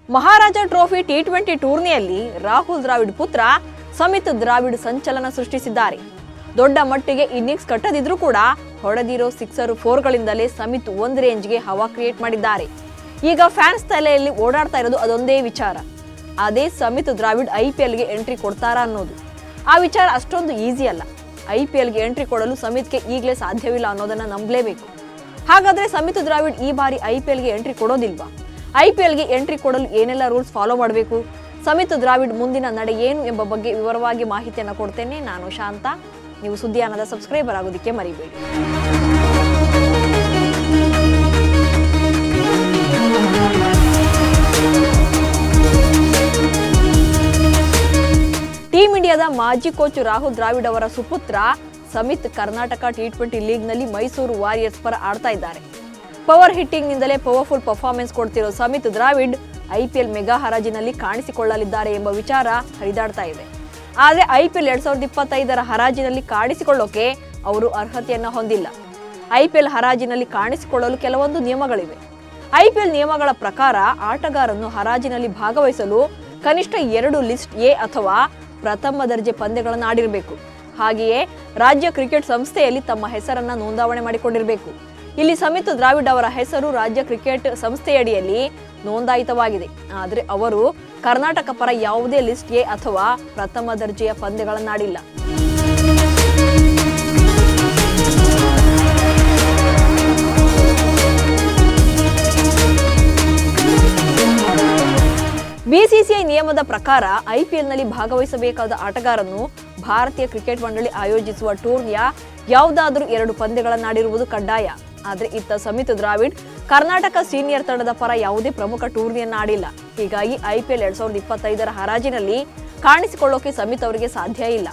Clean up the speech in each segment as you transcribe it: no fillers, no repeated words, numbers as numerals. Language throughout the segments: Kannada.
ಮಹಾರಾಜ ಟ್ರೋಫಿ ಟಿ20 ಟೂರ್ನಿಯಲ್ಲಿ ರಾಹುಲ್ ದ್ರಾವಿಡ್ ಪುತ್ರ ಸಮಿತ್ ದ್ರಾವಿಡ್ ಸಂಚಲನ ಸೃಷ್ಟಿಸಿದ್ದಾರೆ. ದೊಡ್ಡ ಮಟ್ಟಿಗೆ ಇನ್ನಿಂಗ್ಸ್ ಕಟ್ಟದಿದ್ರೂ ಕೂಡ ಹೊಡೆದಿರೋ 6-4ಗಳಿಂದಲೇ ಸಮಿತ್ ಒಂದು ರೇಂಜ್ಗೆ ಹವಾ ಕ್ರಿಯೇಟ್ ಮಾಡಿದ್ದಾರೆ. ಈಗ ಫ್ಯಾನ್ಸ್ ತಲೆಯಲ್ಲಿ ಓಡಾಡ್ತಾ ಇರೋದು ಅದೊಂದೇ ವಿಚಾರ, ಅದೇ ಸಮಿತ್ ದ್ರಾವಿಡ್ IPLಗೆ ಎಂಟ್ರಿ ಕೊಡ್ತಾರಾ ಅನ್ನೋದು. ಆ ವಿಚಾರ ಅಷ್ಟೊಂದು ಈಸಿ ಅಲ್ಲ. IPLಗೆ ಎಂಟ್ರಿ ಕೊಡಲು ಸಮಿತ್ಗೆ ಈಗಲೇ ಸಾಧ್ಯವಿಲ್ಲ ಅನ್ನೋದನ್ನ ನಂಬಲೇಬೇಕು. ಹಾಗಾದ್ರೆ ಸಮಿತ್ ದ್ರಾವಿಡ್ ಈ ಬಾರಿ IPLಗೆ ಎಂಟ್ರಿ ಕೊಡೋದಿಲ್ವಾ? IPLಗೆ ಎಂಟ್ರಿ ಕೊಡಲು ಏನೆಲ್ಲ ರೂಲ್ಸ್ ಫಾಲೋ ಮಾಡಬೇಕು, ಸಮಿತ್ ದ್ರಾವಿಡ್ ಮುಂದಿನ ನಡೆ ಏನು ಎಂಬ ಬಗ್ಗೆ ವಿವರವಾಗಿ ಮಾಹಿತಿಯನ್ನು ಕೊಡ್ತೇನೆ. ನಾನು ಶಾಂತ. ನೀವು ಸುದ್ದಿಯಾನದ ಸಬ್ಸ್ಕ್ರೈಬರ್ ಆಗೋದಕ್ಕೆ ಮರಿಬೇಡಿ. ಟೀಂ ಇಂಡಿಯಾದ ಮಾಜಿ ಕೋಚ್ ರಾಹುಲ್ ದ್ರಾವಿಡ್ ಅವರ ಸುಪುತ್ರ ಸಮಿತ್ ಕರ್ನಾಟಕ ಟಿ20 ಲೀಗ್ನಲ್ಲಿ ಮೈಸೂರು ವಾರಿಯರ್ಸ್ ಪರ ಆಡ್ತಾ ಇದ್ದಾರೆ. ಪವರ್ ಹಿಟ್ಟಿಂಗ್ ನಿಂದಲೇ ಪವರ್ಫುಲ್ ಪರ್ಫಾರ್ಮೆನ್ಸ್ ಕೊಡ್ತಿರೋ ಸಮಿತ್ ದ್ರಾವಿಡ್ IPL ಮೆಗಾ ಹರಾಜಿನಲ್ಲಿ ಕಾಣಿಸಿಕೊಳ್ಳಲಿದ್ದಾರೆ ಎಂಬ ವಿಚಾರ ಹರಿದಾಡ್ತಾ ಇದೆ. ಆದರೆ IPL 2025ರ ಹರಾಜಿನಲ್ಲಿ ಕಾಣಿಸಿಕೊಳ್ಳೋಕೆ ಅವರು ಅರ್ಹತೆಯನ್ನ ಹೊಂದಿಲ್ಲ. IPL ಹರಾಜಿನಲ್ಲಿ ಕಾಣಿಸಿಕೊಳ್ಳಲು ಕೆಲವೊಂದು ನಿಯಮಗಳಿವೆ. IPL ನಿಯಮಗಳ ಪ್ರಕಾರ ಆಟಗಾರನ್ನು ಹರಾಜಿನಲ್ಲಿ ಭಾಗವಹಿಸಲು ಕನಿಷ್ಠ 2 ಲಿಸ್ಟ್ ಎ ಅಥವಾ ಪ್ರಥಮ ದರ್ಜೆ ಪಂದ್ಯಗಳನ್ನು ಆಡಿರಬೇಕು. ಹಾಗೆಯೇ ರಾಜ್ಯ ಕ್ರಿಕೆಟ್ ಸಂಸ್ಥೆಯಲ್ಲಿ ತಮ್ಮ ಹೆಸರನ್ನ ನೋಂದಾವಣೆ ಮಾಡಿಕೊಂಡಿರಬೇಕು. ಇಲ್ಲಿ ಸಮಿತ್ ದ್ರಾವಿಡ್ ಅವರ ಹೆಸರು ರಾಜ್ಯ ಕ್ರಿಕೆಟ್ ಸಂಸ್ಥೆಯಡಿಯಲ್ಲಿ ನೋಂದಾಯಿತವಾಗಿದೆ. ಆದರೆ ಅವರು ಕರ್ನಾಟಕ ಪರ ಯಾವುದೇ ಲಿಸ್ಟ್ ಎ ಅಥವಾ ಪ್ರಥಮ ದರ್ಜೆಯ ಪಂದ್ಯಗಳನ್ನಾಡಿಲ್ಲ. BCCI ನಿಯಮದ ಪ್ರಕಾರ IPLನಲ್ಲಿ ಭಾಗವಹಿಸಬೇಕಾದ ಆಟಗಾರನು ಭಾರತೀಯ ಕ್ರಿಕೆಟ್ ಮಂಡಳಿ ಆಯೋಜಿಸುವ ಟೂರ್ನಿಯ ಯಾವುದಾದರೂ 2 ಪಂದ್ಯಗಳನ್ನಾಡಿರುವುದು ಕಡ್ಡಾಯ. ಆದರೆ ಇತ್ತ ಸಮಿತ್ ದ್ರಾವಿಡ್ ಕರ್ನಾಟಕ ಸೀನಿಯರ್ ತಂಡದ ಪರ ಯಾವುದೇ ಪ್ರಮುಖ ಟೂರ್ನಿಯನ್ನ ಆಡಿಲ್ಲ. ಹೀಗಾಗಿ IPL 2025ರ ಹರಾಜಿನಲ್ಲಿ ಕಾಣಿಸಿಕೊಳ್ಳೋಕೆ ಸಮಿತ್ ಅವರಿಗೆ ಸಾಧ್ಯ ಇಲ್ಲ.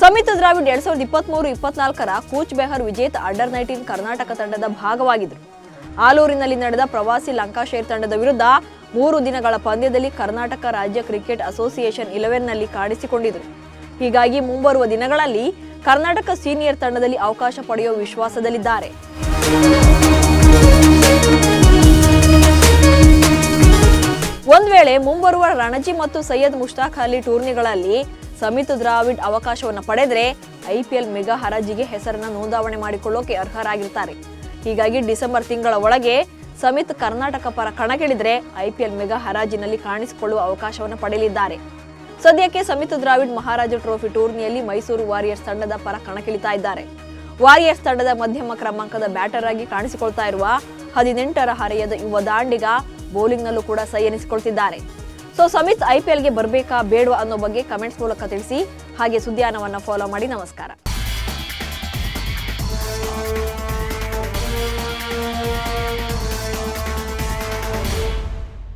ಸಮಿತ್ ದ್ರಾವಿಡ್ 2023-24ರ ಕೂಚ್ ಬೆಹರ್ ವಿಜೇತ ಅಂಡರ್-19 ಕರ್ನಾಟಕ ತಂಡದ ಭಾಗವಾಗಿದ್ದರು. ಆಲೂರಿನಲ್ಲಿ ನಡೆದ ಪ್ರವಾಸಿ ಲಂಕಾಶೇರ್ ತಂಡದ ವಿರುದ್ಧ 3 ದಿನಗಳ ಪಂದ್ಯದಲ್ಲಿ ಕರ್ನಾಟಕ ರಾಜ್ಯ ಕ್ರಿಕೆಟ್ ಅಸೋಸಿಯೇಷನ್ 11ನಲ್ಲಿ ಕಾಣಿಸಿಕೊಂಡಿದ್ದರು. ಹೀಗಾಗಿ ಮುಂಬರುವ ದಿನಗಳಲ್ಲಿ ಕರ್ನಾಟಕ ಸೀನಿಯರ್ ತಂಡದಲ್ಲಿ ಅವಕಾಶ ಪಡೆಯುವ ವಿಶ್ವಾಸದಲ್ಲಿದ್ದಾರೆ. ಒಂದ್ ವೇಳೆ ಮುಂಬರುವ ರಣಜಿ ಮತ್ತು ಸೈಯದ್ ಮುಷ್ತಾಕ್ ಅಲಿ ಟೂರ್ನಿಗಳಲ್ಲಿ ಸಮಿತ್ ದ್ರಾವಿಡ್ ಅವಕಾಶವನ್ನು ಪಡೆದರೆ IPL ಮೆಗಾ ಹರಾಜಿಗೆ ಹೆಸರನ್ನ ನೋಂದಾವಣೆ ಮಾಡಿಕೊಳ್ಳೋಕೆ ಅರ್ಹರಾಗಿರ್ತಾರೆ. ಹೀಗಾಗಿ ಡಿಸೆಂಬರ್ ತಿಂಗಳ ಒಳಗೆ ಸಮಿತ್ ಕರ್ನಾಟಕ ಪರ ಕಣಕ್ಕಿಳಿದ್ರೆ IPL ಮೆಗಾ ಹರಾಜಿನಲ್ಲಿ ಕಾಣಿಸಿಕೊಳ್ಳುವ ಅವಕಾಶವನ್ನು ಪಡೆಯಲಿದ್ದಾರೆ. ಸದ್ಯಕ್ಕೆ ಸಮಿತ್ ದ್ರಾವಿಡ್ ಮಹಾರಾಜ ಟ್ರೋಫಿ ಟೂರ್ನಿಯಲ್ಲಿ ಮೈಸೂರು ವಾರಿಯರ್ಸ್ ತಂಡದ ಪರ ಕಣಕ್ಕಿಳಿತಾ ಇದ್ದಾರೆ. ವಾರಿಯರ್ಸ್ ತಂಡದ ಮಧ್ಯಮ ಕ್ರಮಾಂಕದ ಬ್ಯಾಟರ್ ಆಗಿ ಕಾಣಿಸಿಕೊಳ್ತಾ ಇರುವ 18ರ ಹರೆಯದ ಯುವ ದಾಂಡಿಗ ಬೌಲಿಂಗ್ನಲ್ಲೂ ಕೂಡ ಸೈ ಎನಿಸಿಕೊಳ್ತಿದ್ದಾರೆ. ಸಮಿತ್ IPLಗೆ ಬರಬೇಕಾ ಬೇಡವಾ ಅನ್ನೋ ಬಗ್ಗೆ ಕಮೆಂಟ್ಸ್ ಮೂಲಕ ತಿಳಿಸಿ. ಹಾಗೆ ಸುದ್ದಿಯಾನವನ್ನ ಫಾಲೋ ಮಾಡಿ. ನಮಸ್ಕಾರ.